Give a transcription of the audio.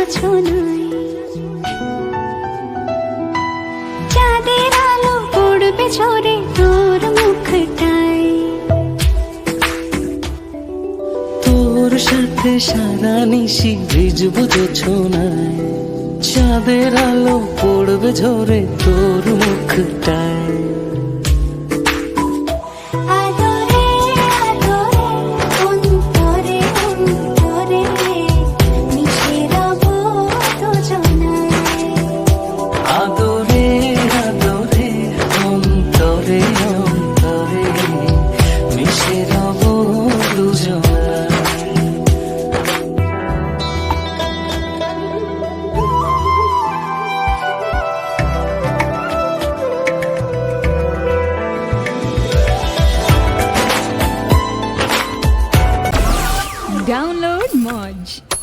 জোছনায় চাঁদের আলো পড়বে ঝরে তোর মুখটায় তোর সাথে সারা নিশি ভিজবো জোছনায় চাঁদের আলো পড়বে ঝরে তোর মুখটায় আদরে আদরে অন্তরে অন্তরে মিশে রব দুজনায় আদরে আদরে অন্তরে অন্তরে মিশে রব দুজনায় Download Moj.